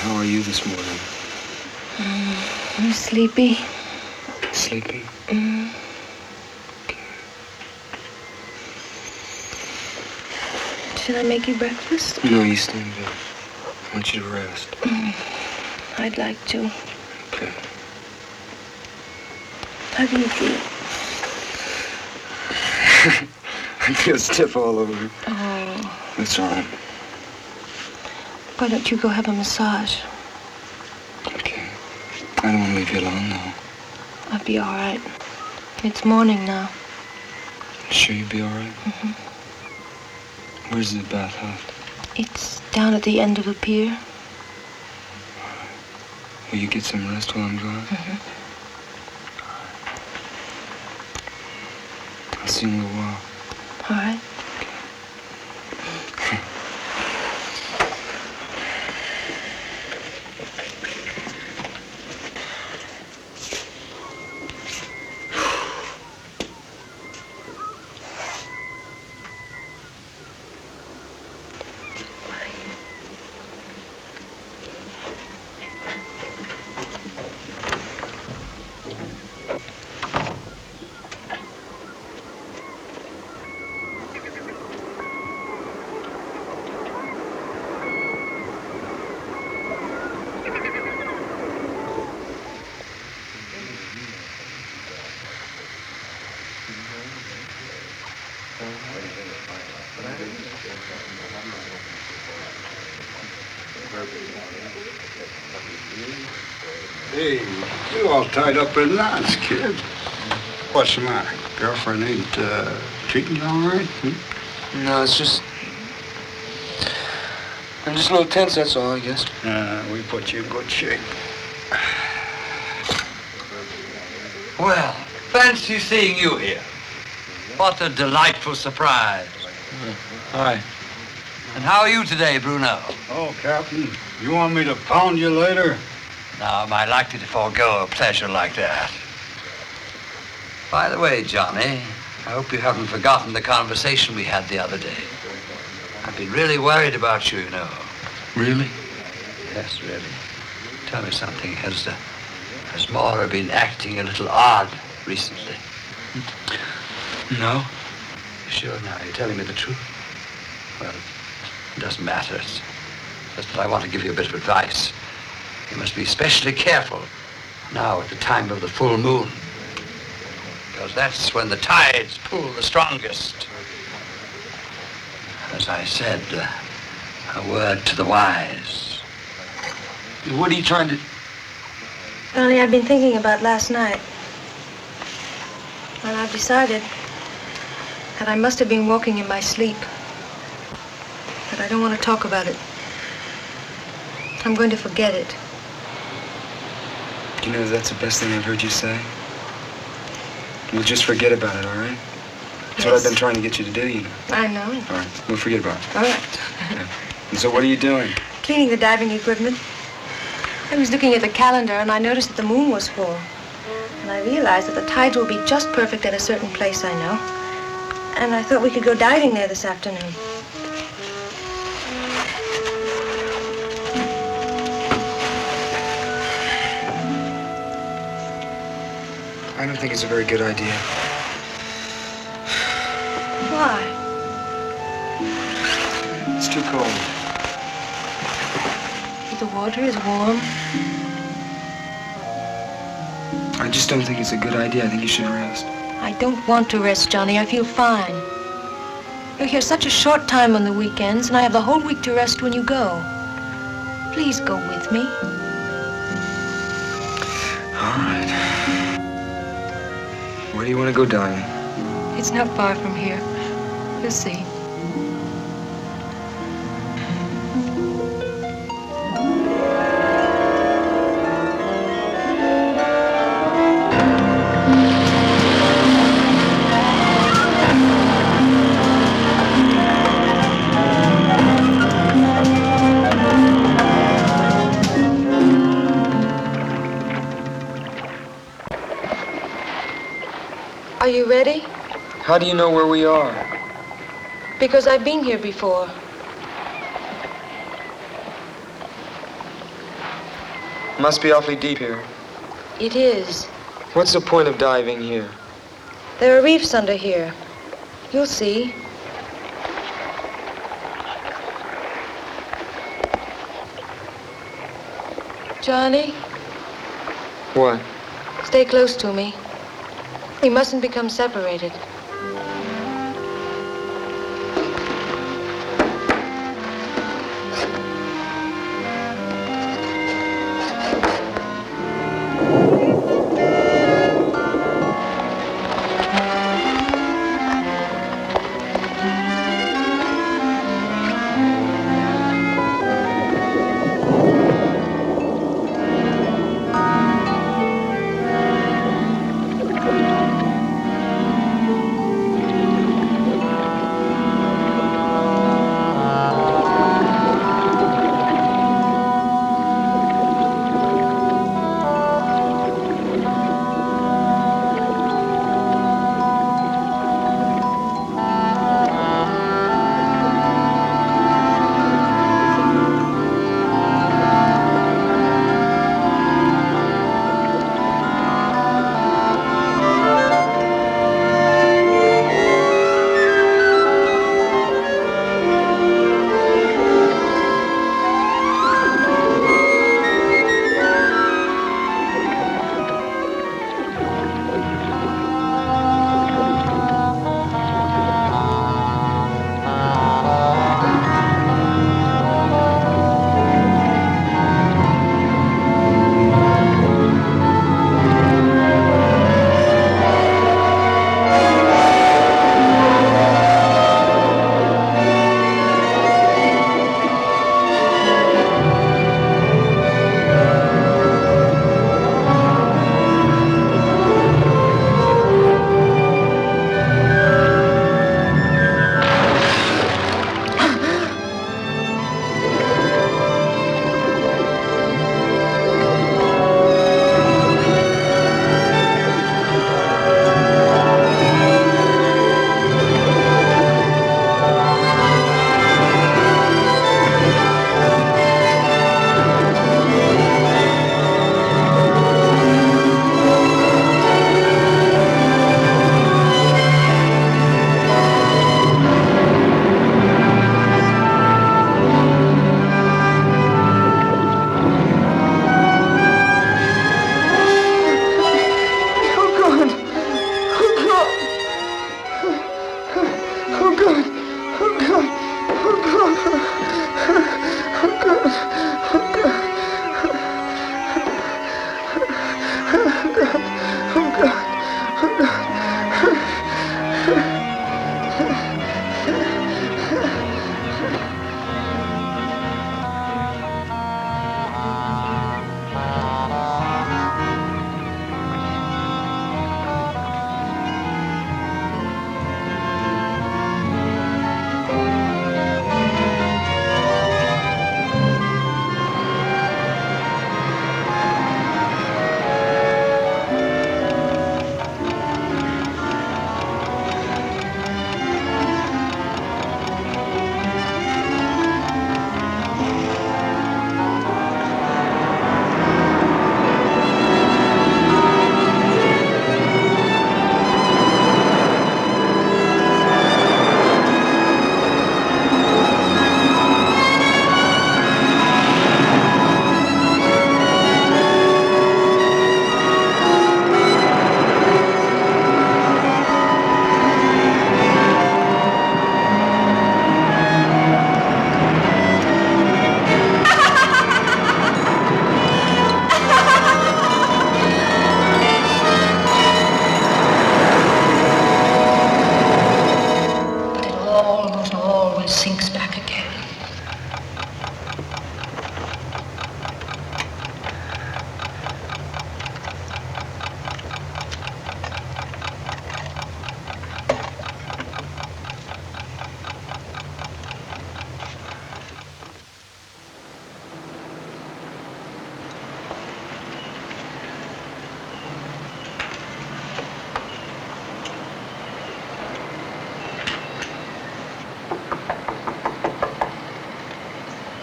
How are you this morning? I'm sleepy. Sleepy? Should I make you breakfast? No, you stay in bed. I want you to rest. I'd like to. Okay. How do you feel? I feel stiff all over. Oh. That's all right. Why don't you go have a massage? Okay. I don't want to leave you alone, though. I'll be all right. It's morning now. Sure you'll be all right? Where's the bathhouse? It's down at the end of the pier. Will you get some rest while I'm gone? I'll see you in a little while. All right. Hey, you all tied up in knots, kid. What's the matter? Girlfriend ain't treating you all right? No, it's just... I'm just a little tense, that's all, I guess. We put you in good shape. Well, fancy seeing you here. What a delightful surprise. Hi. And how are you today, Bruno? Oh, Captain, you want me to pound you later? Now, am I likely to forego a pleasure like that? By the way, Johnny, I hope you haven't forgotten the conversation we had the other day. I've been really worried about you, you know. Really? Yes, really. Tell me something. Has Maura been acting a little odd recently? No. Sure now, you're telling me the truth? Well, it doesn't matter. It's just that I want to give you a bit of advice. You must be especially careful now at the time of the full moon, because that's when the tides pull the strongest. As I said, a word to the wise. What are you trying to... Donnie, I've been thinking about last night. And I've decided that I must have been walking in my sleep. But I don't want to talk about it. I'm going to forget it. You know, that's the best thing I've heard you say. We'll just forget about it, all right? That's what I've been trying to get you to do, you know. I know. All right, we'll forget about it. All right. Yeah. And so what are you doing? Cleaning the diving equipment. I was looking at the calendar and I noticed that the moon was full. And I realized that the tides will be just perfect at a certain place I know. And I thought we could go diving there this afternoon. I don't think it's a very good idea. Why? It's too cold. The water is warm. I just don't think it's a good idea. I think you should rest. I don't want to rest, Johnny. I feel fine. You're here such a short time on the weekends, and I have the whole week to rest when you go. Please go with me. All right. Where do you want to go diving? It's not far from here. We'll see. Are you ready? How do you know where we are? Because I've been here before. Must be awfully deep here. It is. What's the point of diving here? There are reefs under here. You'll see. Johnny, What? stay close to me. We mustn't become separated.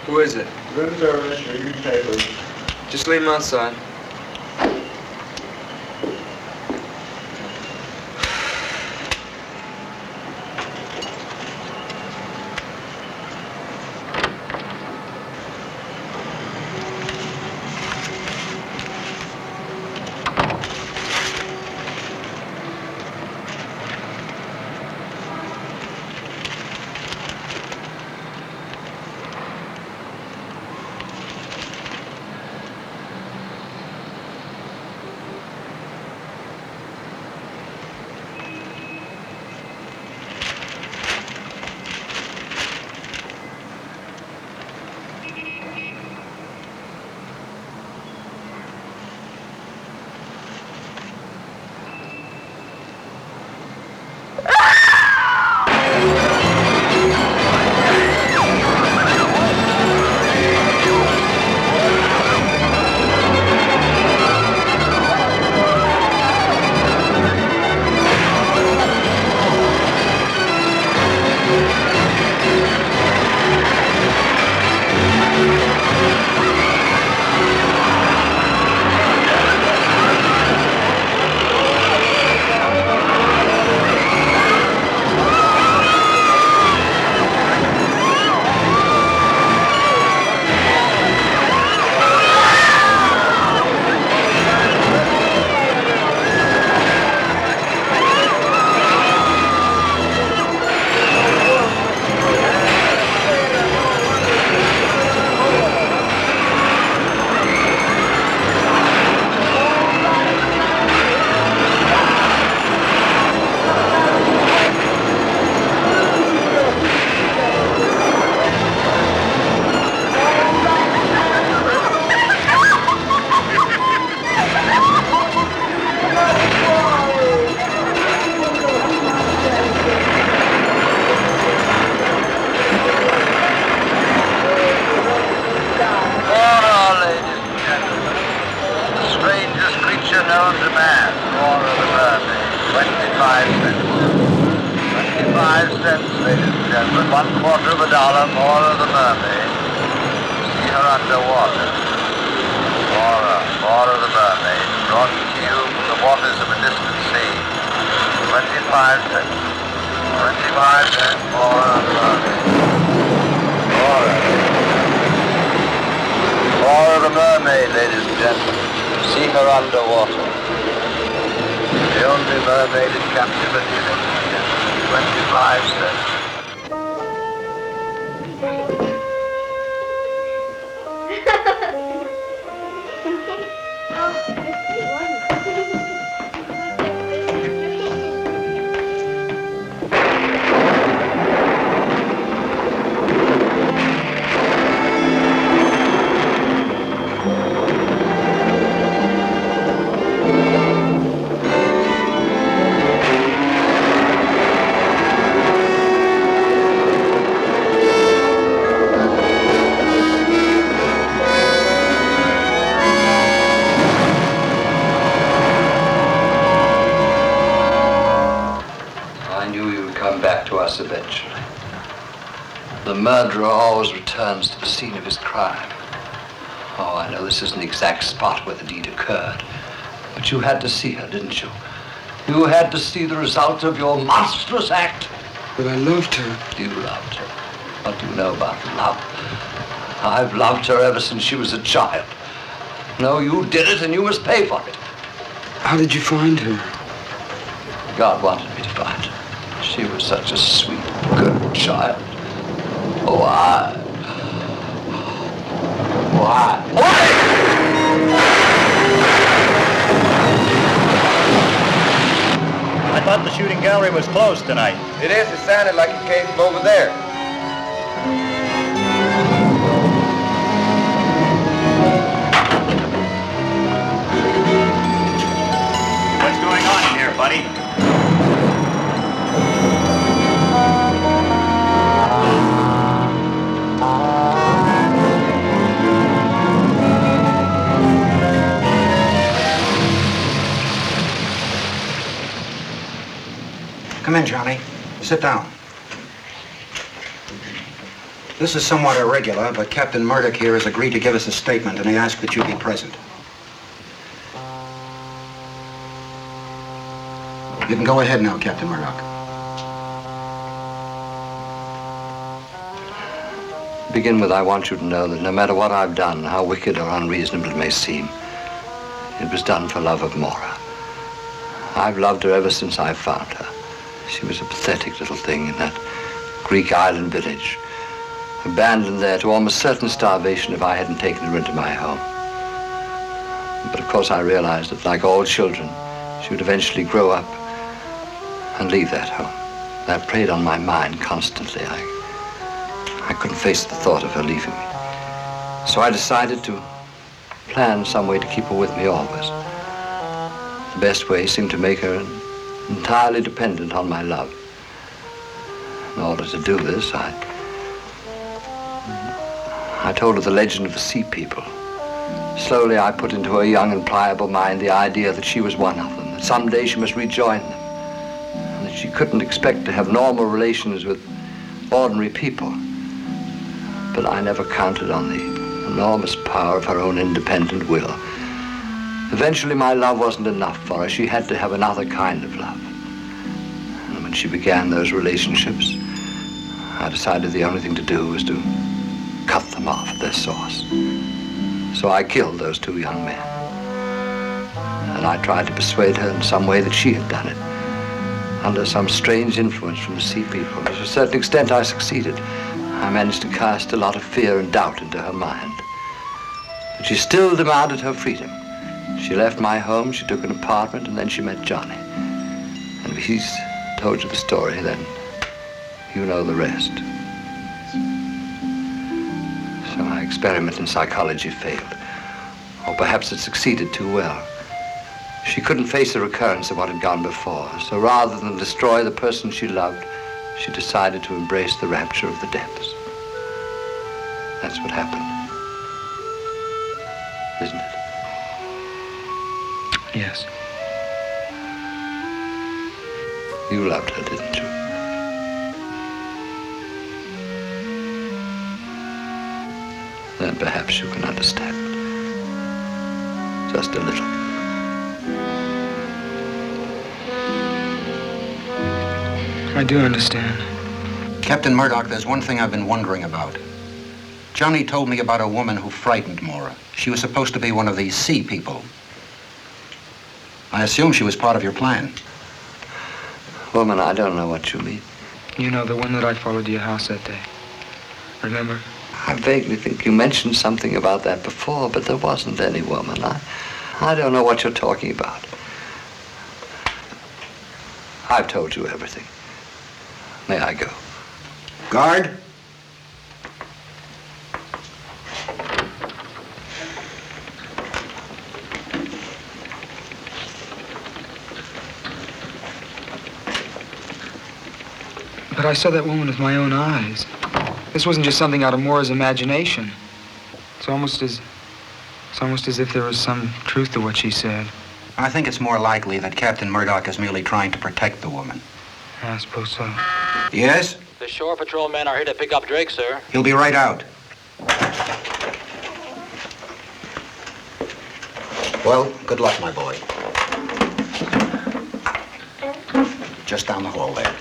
Who is it? Room service, read your papers. Just leave him outside. known to man, Roar of the Mermaid, 25 cents. 25 cents, ladies and gentlemen, $1/4 of a dollar, Roar of the Mermaid. See her underwater. Roar of the Mermaid, brought to you from the waters of a distant sea. 25 cents. 25 cents, Roar of the Mermaid. Roar of the Mermaid, ladies and gentlemen. See her underwater. The only mermaid in captivity, ladies and gentlemen. 25 cents. Eventually. The murderer always returns to the scene of his crime. Oh, I know this isn't the exact spot where the deed occurred, but you had to see her, didn't you? You had to see the result of your monstrous act. But I loved her. You loved her. What do you know about love? I've loved her ever since she was a child. No, you did it and you must pay for it. How did you find her? God wanted me to find her. She was such a sweet, good child. Why? I thought the shooting gallery was closed tonight. It is. It sounded like it came from over there. What's going on in here, buddy? Come in, Johnny. Sit down. This is somewhat irregular, but Captain Murdoch here has agreed to give us a statement, and he asked that you be present. You can go ahead now, Captain Murdoch. To begin with, I want you to know that no matter what I've done, how wicked or unreasonable it may seem, it was done for love of Maura. I've loved her ever since I found her. She was a pathetic little thing in that Greek island village, abandoned there to almost certain starvation if I hadn't taken her into my home. But of course I realized that, like all children, she would eventually grow up and leave that home. That preyed on my mind constantly. I couldn't face the thought of her leaving me. So I decided to plan some way to keep her with me always. The best way seemed to make her entirely dependent on my love. In order to do this, I told her the legend of the sea people. Slowly, I put into her young and pliable mind the idea that she was one of them, that someday she must rejoin them, and that she couldn't expect to have normal relations with ordinary people. But I never counted on the enormous power of her own independent will. Eventually, my love wasn't enough for her. She had to have another kind of love. And when she began those relationships, I decided the only thing to do was to cut them off at their source. So I killed those two young men. And I tried to persuade her in some way that she had done it, under some strange influence from the sea people. To a certain extent, I succeeded. I managed to cast a lot of fear and doubt into her mind. But she still demanded her freedom. She left my home, she took an apartment, and then she met Johnny. And if he's told you the story, then you know the rest. So my experiment in psychology failed. Or perhaps it succeeded too well. She couldn't face the recurrence of what had gone before. So rather than destroy the person she loved, she decided to embrace the rapture of the depths. That's what happened. Isn't it? Yes. You loved her, didn't you? Then perhaps you can understand. Just a little. I do understand. Captain Murdoch, there's one thing I've been wondering about. Johnny told me about a woman who frightened Maura. She was supposed to be one of these sea people. I assume she was part of your plan. Woman, I don't know what you mean. You know, the one that I followed to your house that day. Remember? I vaguely think you mentioned something about that before, but there wasn't any woman. I don't know what you're talking about. I've told you everything. May I go? Guard? But I saw that woman with my own eyes. This wasn't just something out of Maura's imagination. It's almost as if there was some truth to what she said. I think it's more likely that Captain Murdoch is merely trying to protect the woman. I suppose so. Yes? The shore patrol men are here to pick up Drake, sir. He'll be right out. Well, good luck, my boy. Just down the hall there.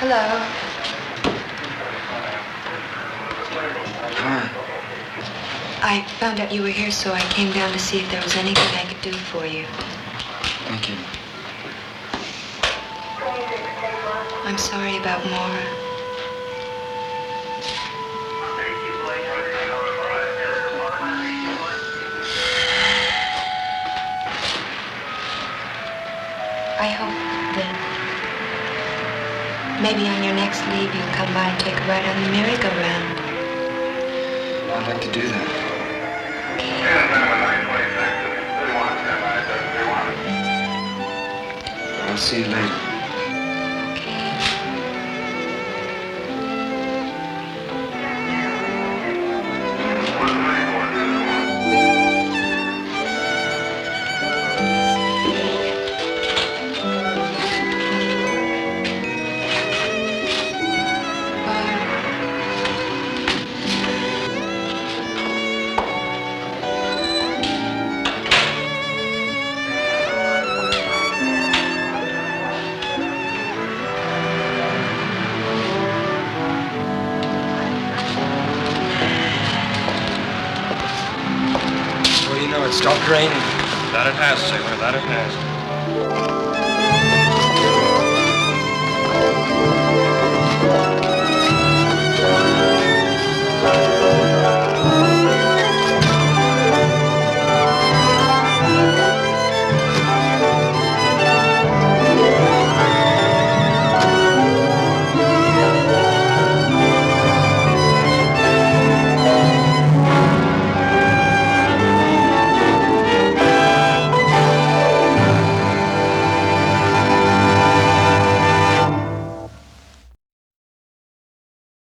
Hello. Hi. I found out you were here, so I came down to see if there was anything I could do for you. Thank you. I'm sorry about Maura. I hope that maybe on your next leave you'll come by and take a ride on the merry-go-round. I'd like to do that. I'll see you later. stopped raining. That it has, sailor, that it has.